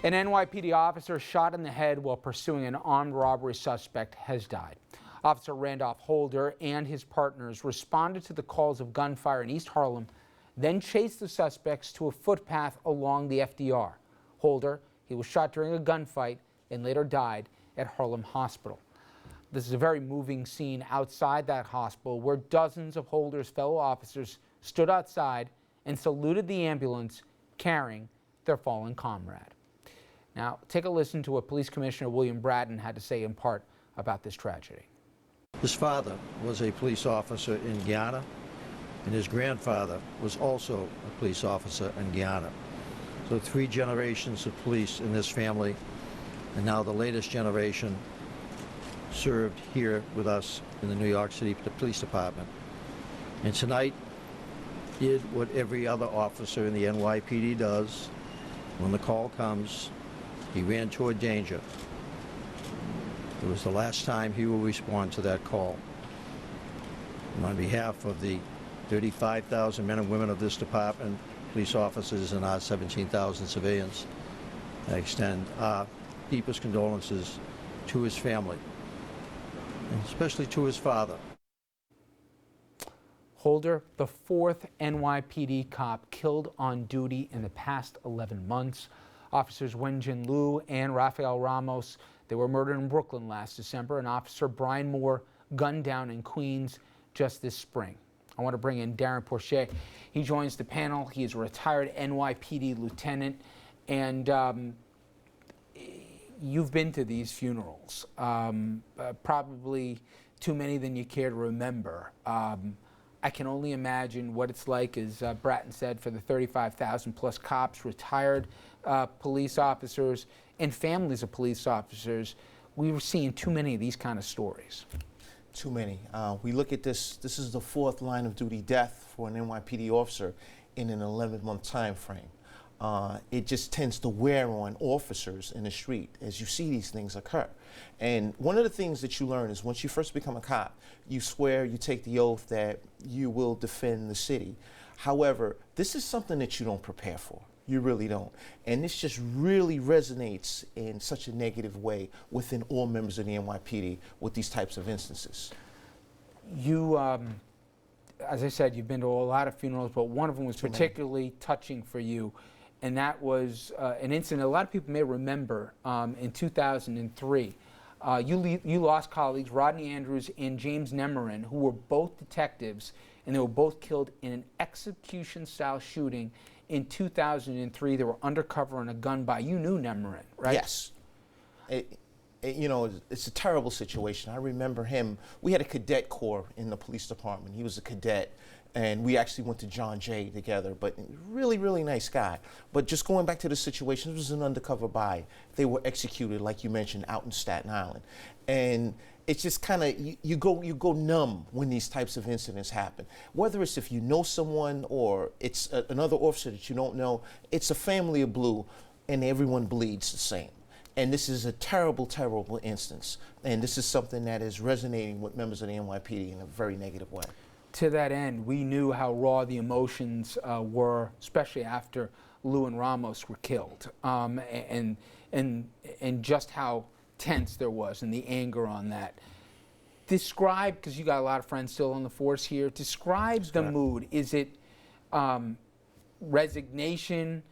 An NYPD officer shot in the head while pursuing an armed robbery suspect has died. Officer Randolph Holder and his partners responded to the calls of gunfire in East Harlem, then chased the suspects to a footpath along the FDR. Holder, he was shot during a gunfight and later died at Harlem Hospital. This is a very moving scene outside that hospital where dozens of Holder's fellow officers stood outside and saluted the ambulance carrying their fallen comrade. Now, take a listen to what Police Commissioner William Bratton had to say in part about this tragedy. His father was a police officer in Guyana, and his grandfather was also a police officer in Guyana. So 3 generations of police in this family, and now the latest generation served here with us in the New York City Police Department. And tonight did what every other officer in the NYPD does. When the call comes, he ran toward danger. It was the last time he will respond to that call. And on behalf of the 35,000 men and women of this department, police officers, and our 17,000 civilians, I extend our deepest condolences to his family, and especially to his father. Holder, the 4th NYPD cop killed on duty in the past 11 months. Officers Wenjin Liu and Rafael Ramos, they were murdered in Brooklyn last December, and Officer Brian Moore gunned down in Queens just this spring. I want to bring in Darren Porcher. He joins the panel. He is a retired NYPD lieutenant, and you've been to these funerals, probably too many than you care to remember. I can only imagine what it's like, as Bratton said, for the 35,000 plus cops, retired police officers, and families of police officers. We were seeing too many of these kind of stories. Too many. We look at this is the 4th line of duty death for an NYPD officer in an 11-month time frame. It just tends to wear on officers in the street as you see these things occur. And one of the things that you learn is once you first become a cop, you swear, you take the oath that you will defend the city. However, this is something that you don't prepare for. You really don't. And this just really resonates in such a negative way within all members of the NYPD with these types of instances. You, as I said, you've been to a lot of funerals, but one of them was particularly touching for you. And that was an incident a lot of people may remember in 2003. You lost colleagues, Rodney Andrews and James Nemerin, who were both detectives, and they were both killed in an execution-style shooting in 2003. They were undercover in a gun buy. You knew Nemerin, right? Yes. You know, it's a terrible situation. I remember him. We had a cadet corps in the police department. He was a cadet. And we actually went to John Jay together, but really, really nice guy. But just going back to the situation, this was an undercover buy. They were executed, like you mentioned, out in Staten Island. And it's just kind of, you go numb when these types of incidents happen. Whether it's if you know someone or it's another officer that you don't know, it's a family of blue and everyone bleeds the same. And this is a terrible, terrible instance. And this is something that is resonating with members of the NYPD in a very negative way. To that end, we knew how raw the emotions were, especially after Liu and Ramos were killed, and just how tense there was and the anger on that. Describe, because you got a lot of friends still on the force here, describe the mood. Is it resignation,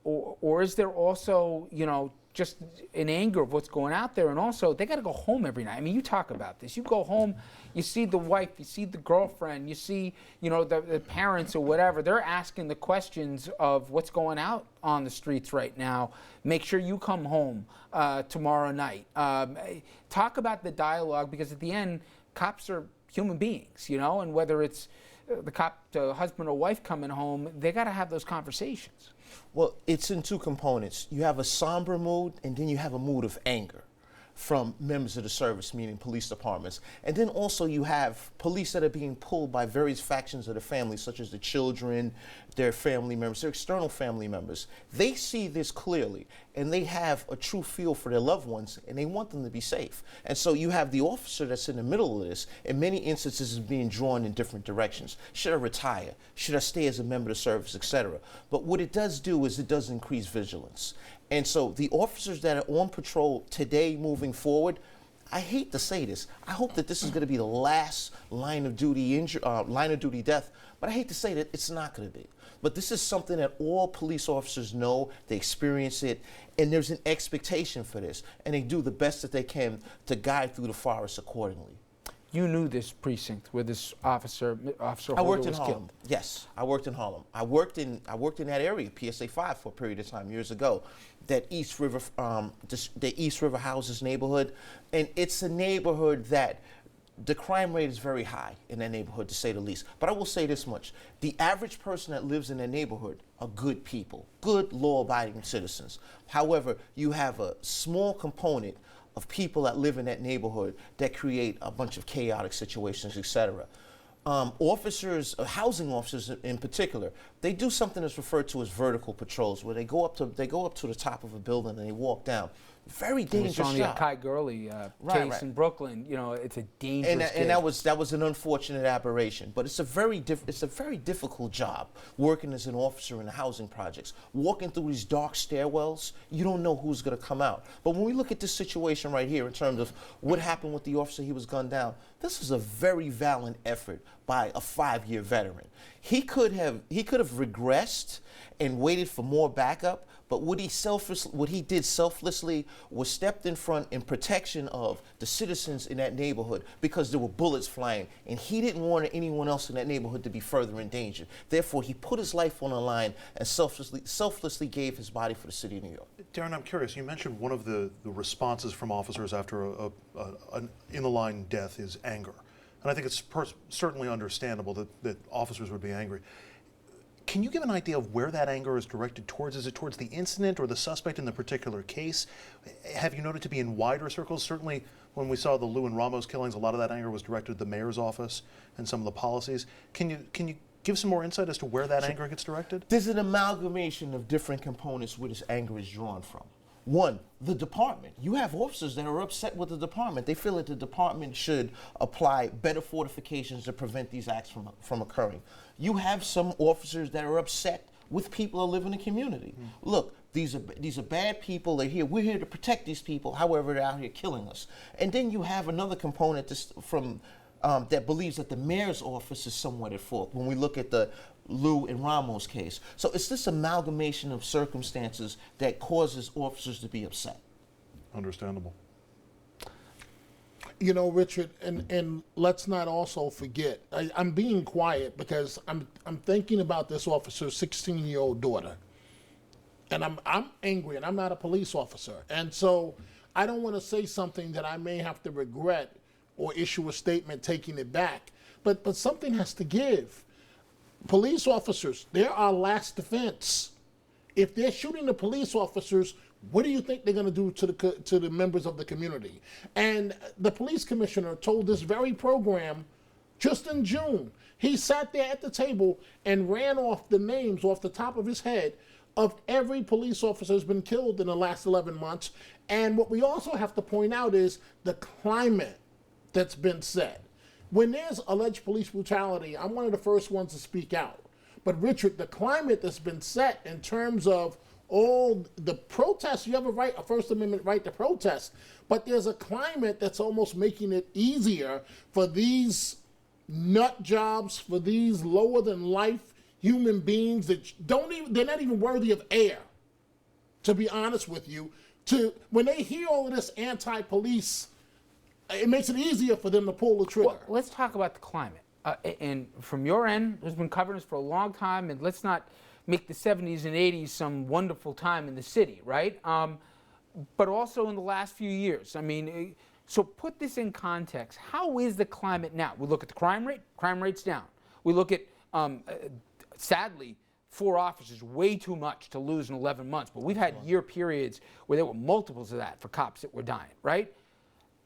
or is there also, you know, just an anger of what's going out there, and also they got to go home every night. I mean, you talk about this. You go home, you see the wife, you see the girlfriend, you see, you know, the parents or whatever. They're asking the questions of what's going out on the streets right now. Make sure you come home tomorrow night. Talk about the dialogue, because at the end, cops are human beings, you know, and whether it's the cop, husband or wife coming home, they got to have those conversations. Well, it's in 2 components. You have a somber mood, and then you have a mood of anger from members of the service, meaning police departments. And then also you have police that are being pulled by various factions of the family, such as the children, their family members, their external family members. They see this clearly, and they have a true feel for their loved ones, and they want them to be safe. And so you have the officer that's in the middle of this, in many instances is being drawn in different directions. Should I retire? Should I stay as a member of the service, etc.? But what it does do is it does increase vigilance. And so the officers that are on patrol today moving forward, I hate to say this, I hope that this is going to be the last line of duty death, but I hate to say that it's not going to be. But this is something that all police officers know, they experience it, and there's an expectation for this, and they do the best that they can to guide through the forest accordingly. You knew this precinct where this officer I Holder worked in was Harlem. killed. Yes, I worked in Harlem. I worked in that area, PSA 5, for a period of time years ago. That East River, the East River Houses neighborhood, and it's a neighborhood that the crime rate is very high in that neighborhood, to say the least. But I will say this much: the average person that lives in that neighborhood are good people, good law-abiding citizens. However, you have a small component of people that live in that neighborhood that create a bunch of chaotic situations, etc. Officers, housing officers in particular, they do something that's referred to as vertical patrols, where they go up to the top of a building and they walk down. Very dangerous job. On the Kai Gurley case in Brooklyn, you know, it's a dangerous and that was an unfortunate aberration. But it's a very difficult job working as an officer in the housing projects. Walking through these dark stairwells, you don't know who's going to come out. But when we look at this situation right here in terms of what happened with the officer, he was gunned down. This was a very valiant effort by a 5-year veteran. He could have regressed and waited for more backup. But what he did selflessly was stepped in front in protection of the citizens in that neighborhood, because there were bullets flying, and he didn't want anyone else in that neighborhood to be further in danger. Therefore, he put his life on the line and selflessly gave his body for the city of New York. Darren, I'm curious. You mentioned one of the responses from officers after an in-the-line death is anger. And I think it's certainly understandable that officers would be angry. Can you give an idea of where that anger is directed towards? Is it towards the incident or the suspect in the particular case? Have you noted to be in wider circles? Certainly when we saw the Lou and Ramos killings, a lot of that anger was directed at the mayor's office and some of the policies. Can you give some more insight as to where that anger gets directed? There's an amalgamation of different components where this anger is drawn from. One, the department. You have officers that are upset with the department. They feel that the department should apply better fortifications to prevent these acts from occurring. You have some officers that are upset with people who live in the community. Look, these are bad people. They're here. We're here to protect these people. However, they're out here killing us. And then you have another component that believes that the mayor's office is somewhat at fault when we look at the Lou and Ramos case. So it's this amalgamation of circumstances that causes officers to be upset. Understandable. You know, Richard, and let's not also forget, I'm being quiet because I'm thinking about this officer's 16-year-old daughter. And I'm angry, and I'm not a police officer. And so I don't want to say something that I may have to regret or issue a statement taking it back. But something has to give. Police officers, they're our last defense. If they're shooting the police officers, what do you think they're going to do to the members of the community? And the police commissioner told this very program just in June. He sat there at the table and ran off the names off the top of his head of every police officer who's been killed in the last 11 months. And what we also have to point out is the climate that's been set. When there's alleged police brutality, I'm one of the first ones to speak out. But Richard, the climate that's been set in terms of all the protests, you have a First Amendment right to protest, but there's a climate that's almost making it easier for these nut jobs, for these lower than life human beings that they're not even worthy of air, to be honest with you. When they hear all of this anti-police, it makes it easier for them to pull the trigger. Well, let's talk about the climate. And from your end, who's been covering this for a long time, and let's not make the 70s and 80s some wonderful time in the city, right? But also in the last few years. I mean, so put this in context. How is the climate now? We look at the crime rate's down. We look at, sadly, 4 officers, way too much to lose in 11 months. But we've had year periods where there were multiples of that for cops that were dying, right?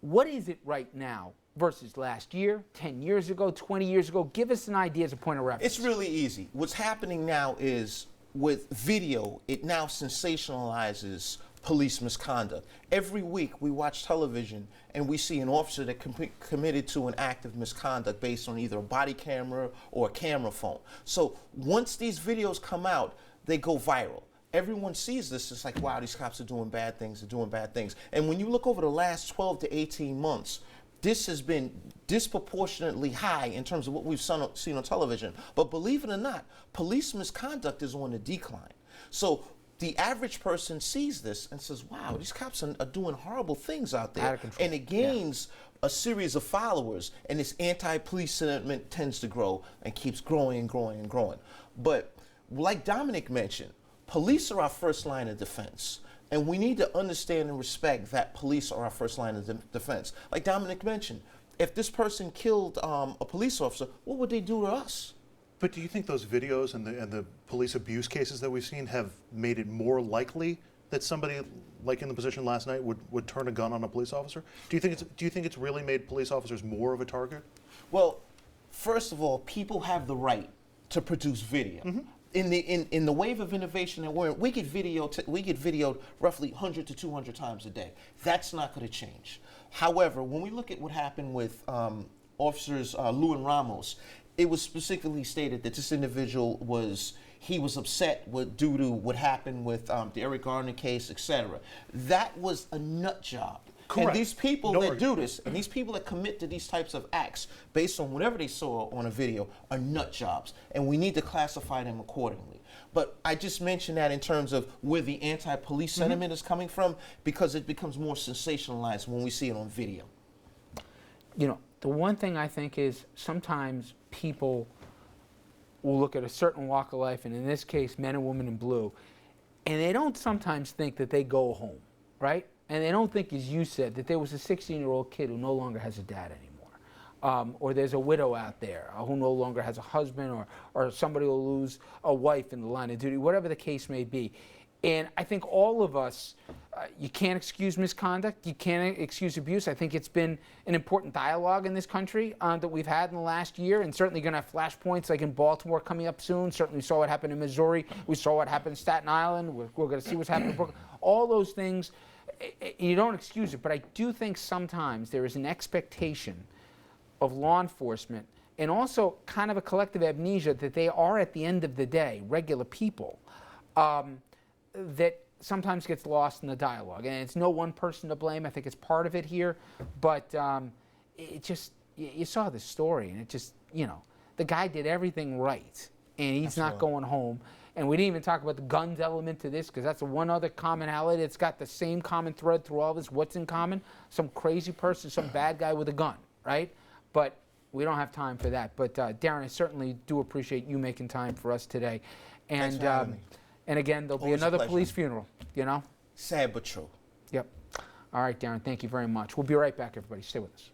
What is it right now versus last year, 10 years ago, 20 years ago? Give us an idea as a point of reference. It's really easy. What's happening now is with video, it now sensationalizes police misconduct. Every week we watch television and we see an officer that committed to an act of misconduct based on either a body camera or a camera phone. So once these videos come out, they go viral. Everyone sees this, it's like, wow, these cops are doing bad things, they're doing bad things. And when you look over the last 12 to 18 months, this has been disproportionately high in terms of what we've seen on television. But believe it or not, police misconduct is on the decline. So the average person sees this and says, wow, these cops are doing horrible things out there. Out of control. And it gains a series of followers, and this anti-police sentiment tends to grow and keeps growing and growing and growing. But like Dominic mentioned, police are our first line of defense. And we need to understand and respect that police are our first line of defense. Like Dominic mentioned, if this person killed a police officer, what would they do to us? But do you think those videos and the police abuse cases that we've seen have made it more likely that somebody, like in the position last night, would turn a gun on a police officer? Do you think it's really made police officers more of a target? Well, first of all, people have the right to produce video. Mm-hmm. In the wave of innovation that we're in, we get videoed roughly 100 to 200 times a day. That's not going to change. However, when we look at what happened with officers Lou and Ramos, it was specifically stated that this individual was upset due to what happened with the Eric Garner case, etc. That was a nut job. Correct. And these people that do this, and these people that commit to these types of acts based on whatever they saw on a video are nut jobs, and we need to classify them accordingly. But I just mentioned that in terms of where the anti-police sentiment is coming from, because it becomes more sensationalized when we see it on video. You know, the one thing I think is sometimes people will look at a certain walk of life, and in this case, men and women in blue, and they don't sometimes think that they go home, right? And they don't think, as you said, that there was a 16-year-old kid who no longer has a dad anymore. Or there's a widow out there who no longer has a husband, or somebody will lose a wife in the line of duty, whatever the case may be. And I think all of us, you can't excuse misconduct, you can't excuse abuse. I think it's been an important dialogue in this country that we've had in the last year, and certainly going to have flashpoints like in Baltimore coming up soon. Certainly we saw what happened in Missouri. We saw what happened in Staten Island. We're going to see what's happening in Brooklyn. All those things, you don't excuse it, but I do think sometimes there is an expectation of law enforcement and also kind of a collective amnesia that they are, at the end of the day, regular people, that sometimes gets lost in the dialogue. And it's no one person to blame. I think it's part of it here. But it just, you saw the story, and it just, you know, the guy did everything right, and he's not going home. And we didn't even talk about the guns element to this, because that's the one other commonality. It's got the same common thread through all this. What's in common? Some crazy person, some bad guy with a gun, right? But we don't have time for that. But Darren, I certainly do appreciate you making time for us today. And Thanks for having me. And again, there'll be Always a another pleasure. police funeral, you know? Sad but true. Yep. All right, Darren, thank you very much. We'll be right back, everybody. Stay with us.